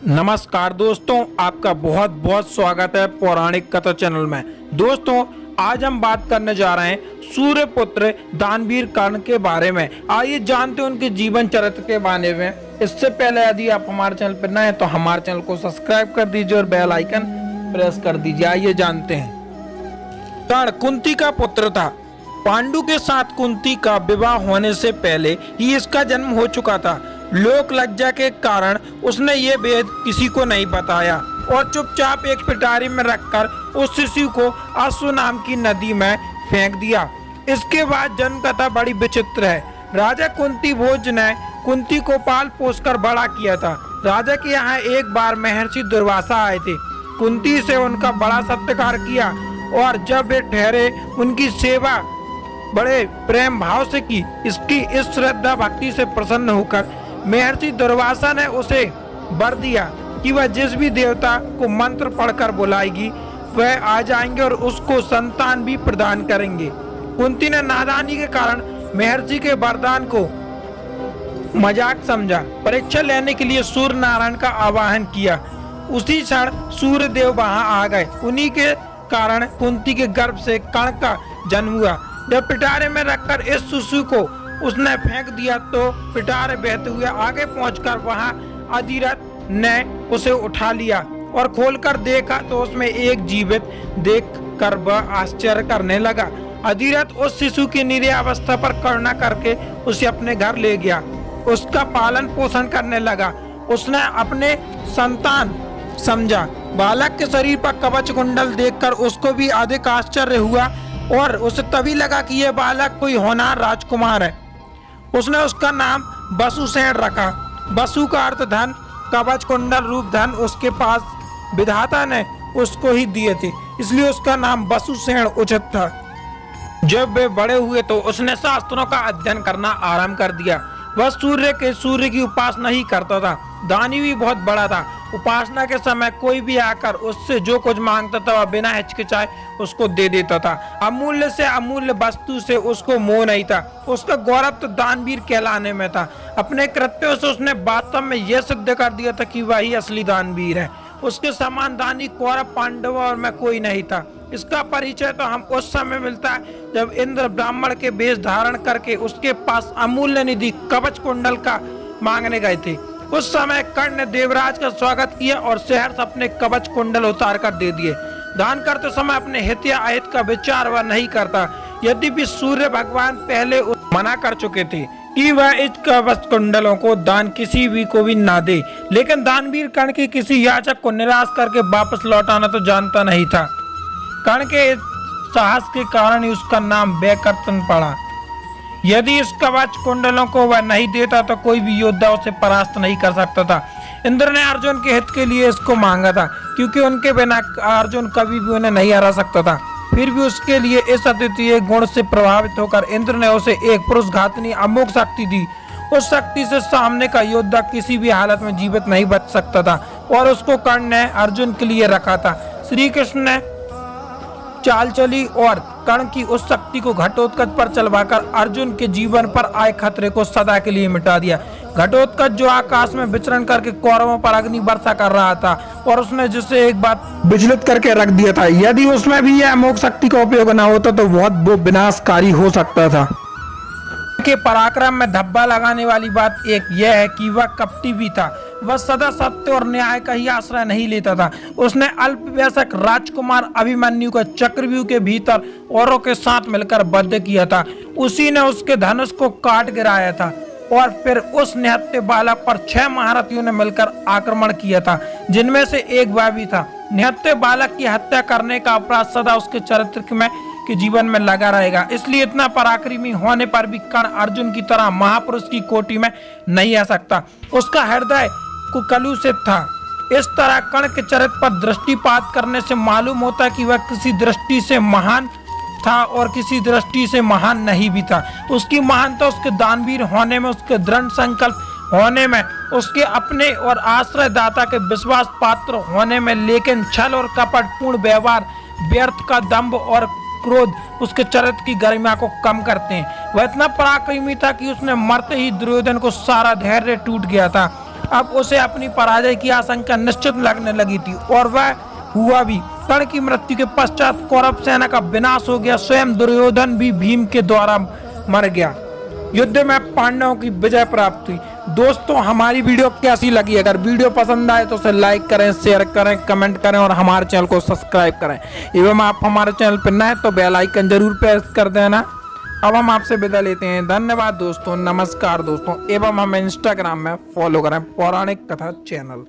नमस्कार दोस्तों, आपका बहुत बहुत स्वागत है पौराणिक कथा चैनल में। दोस्तों, आज हम बात करने जा रहे हैं सूर्यपुत्र दानवीर कर्ण के बारे में। आइए जानते हैं उनके जीवन चरित्र के बारे में। इससे पहले यदि आप हमारे चैनल पर नए हैं तो हमारे चैनल को सब्सक्राइब कर दीजिए और बेल आइकन प्रेस कर दीजिए। आइए जानते हैं। कर्ण कुंती का पुत्र था। पांडु के साथ कुंती का विवाह होने से पहले ही इसका जन्म हो चुका था। लोक लज्जा के कारण उसने ये भेद किसी को नहीं बताया और चुपचाप एक पिटारी में रखकर उस शिशु को अश्व नाम की नदी में फेंक दिया। इसके बाद जन्म कथा बड़ी विचित्र है। राजा कुंती भोज ने कुंती को पाल पोस कर बड़ा किया था। राजा के यहाँ एक बार महर्षि दुर्वासा आए थे। कुंती से उनका बड़ा सत्कार किया और जब वे ठहरे उनकी सेवा बड़े प्रेम भाव से की। इसकी इस श्रद्धा भक्ति से प्रसन्न होकर महर्षि दुर्वासा ने उसे वर दिया कि वह जिस भी देवता को मंत्र पढ़कर बुलाएगी वह आ जाएंगे और उसको संतान भी प्रदान करेंगे। कुंती ने नादानी के कारण महर्षि के वरदान को मजाक समझा। परीक्षा लेने के लिए सूर्य नारायण का आवाहन किया। उसी क्षण सूर्य देव वहां आ गए। उन्हीं के कारण कुंती के गर्भ से कर्ण का जन्म हुआ। जब पिटारे में रखकर इस शिशु को उसने फेंक दिया तो पिटारे बहते हुए आगे पहुंचकर वहां अधिरथ ने उसे उठा लिया और खोलकर देखा तो उसमें एक जीवित देखकर वह आश्चर्य करने लगा। अधिरथ उस शिशु की निरावस्था पर करुणा करके उसे अपने घर ले गया। उसका पालन पोषण करने लगा। उसने अपने संतान समझा। बालक के शरीर पर कवच कुंडल देखकर उसको भी अधिक आश्चर्य हुआ और उसे तभी लगा कि यह बालक कोई होनहार राजकुमार है। उसने उसका नाम वसुसेन रखा। वसु का अर्थ धन, कवच कुंडल रूप धन उसके पास विधाता ने उसको ही दिए थे, इसलिए उसका नाम वसुसेन उचित था। जब वे बड़े हुए तो उसने शास्त्रों का अध्ययन करना आरंभ कर दिया। वह सूर्य की उपासना ही करता था। दानी भी बहुत बड़ा था। उपासना के समय कोई भी आकर उससे जो कुछ मांगता था वह बिना हिचकिचाए उसको दे देता था। अमूल्य से अमूल्य वस्तु से उसको मोह नहीं था। उसका गौरव तो दानवीर कहलाने में था। अपने कृत्यों से उसने वास्तव में यह सिद्ध कर दिया था कि वही असली दानवीर है। उसके समान दानी कौरव पांडवों में कोई नहीं था। इसका परिचय तो हम उस समय मिलता है जब इंद्र ब्राह्मण के वेश धारण करके उसके पास अमूल्य निधि कवच कुंडल का मांगने गए थे। उस समय कर्ण ने देवराज का स्वागत किया और शहर से अपने कवच कुंडल उतार कर दे दिए। दान करते समय अपने हित या अहित का विचार वह नहीं करता। यद्यपि सूर्य भगवान पहले मना कर चुके थे कि वह इस कवच कुंडलों को दान किसी भी को भी ना दे, लेकिन दानवीर कर्ण की किसी याचक को निराश करके वापस लौटाना तो जानता नहीं था। कर्ण के इस साहस के कारण ही उसका नाम बैकर्तन पड़ा। यदि इस कवच कुंडलों को वह नहीं देता तो कोई भी योद्धा उसे परास्त नहीं कर सकता था। इंद्र ने अर्जुन के हित के लिए इसको मांगा था, क्योंकि उनके बिना अर्जुन कभी भी उन्हें नहीं हरा सकता था। फिर भी उसके लिए इस अद्वितीय गुण से प्रभावित होकर इंद्र ने उसे एक पुरुष घातनी अमोघ शक्ति दी। उस शक्ति से सामने का योद्धा किसी भी हालत में जीवित नहीं बच सकता था और उसको कर्ण ने अर्जुन के लिए रखा था। श्री कृष्ण ने चाल चली और कर्ण की उस शक्ति को घटोत्कच पर चलवाकर अर्जुन के जीवन पर आए खतरे को सदा के लिए मिटा दिया। घटोत्कच जो आकाश में विचरण करके कौरवों पर अग्नि वर्षा कर रहा था और उसने जिसे एक बार विचलित करके रख दिया था। यदि उसमें भी यह अमोघ शक्ति का उपयोग न होता तो बहुत वो विनाशकारी हो सकता था। के पराक्रम में धब्बा लगाने वाली बात एक यह है कि वह कपटी भी था। वह सदा सत्य और न्याय का ही आश्रय नहीं लेता था। उसने अल्पवयस्क राजकुमार अभिमन्यु को चक्रव्यूह के भीतर औरों के साथ मिलकर बद्ध किया था। उसी ने उसके धनुष को काट गिराया था और फिर उस निहत्थे बालक पर 6 महारथियों ने मिलकर आक्रमण किया था, जिनमें से एक वह भी था। निहत्थे बालक की हत्या करने का अपराध सदा उसके चरित्र में के जीवन में लगा रहेगा। इसलिए इतना पराक्रमी होने पर भी कर्ण अर्जुन की तरह महापुरुष की कोटि में नहीं आ सकता। उसका हृदय कलुषित था। इस तरह कर्ण के चरित्र पर दृष्टिपात करने से मालूम होता कि वह किसी दृष्टि से महान था और किसी दृष्टि से महान नहीं भी था। उसकी महानता उसके दानवीर होने में, उसके दृढ़ संकल्प होने में, उसके अपने और आश्रयदाता के विश्वास पात्र होने में, लेकिन छल और कपटपूर्ण व्यवहार, व्यर्थ का दंभ और क्रोध उसके चरित्र की गरिमा को कम करते हैं। वह इतना पराक्रमी था कि उसने मरते ही दुर्योधन को सारा धैर्य टूट गया था। अब उसे अपनी पराजय की आशंका निश्चित लगने लगी थी और वह हुआ भी। कर्ण की मृत्यु के पश्चात कौरव सेना का विनाश हो गया। स्वयं दुर्योधन भी भीम के द्वारा मर गया। युद्ध में पांडवों की विजय प्राप्त हुई। दोस्तों हमारी वीडियो कैसी लगी? अगर वीडियो पसंद आए तो उसे लाइक करें, शेयर करें, कमेंट करें और हमारे चैनल को सब्सक्राइब करें। एवं आप हमारे चैनल पर नए तो बेल आइकन जरूर प्रेस कर देना। अब हम आपसे विदा लेते हैं। धन्यवाद दोस्तों, नमस्कार दोस्तों। एवं हमें इंस्टाग्राम में फॉलो करें पौराणिक कथा चैनल।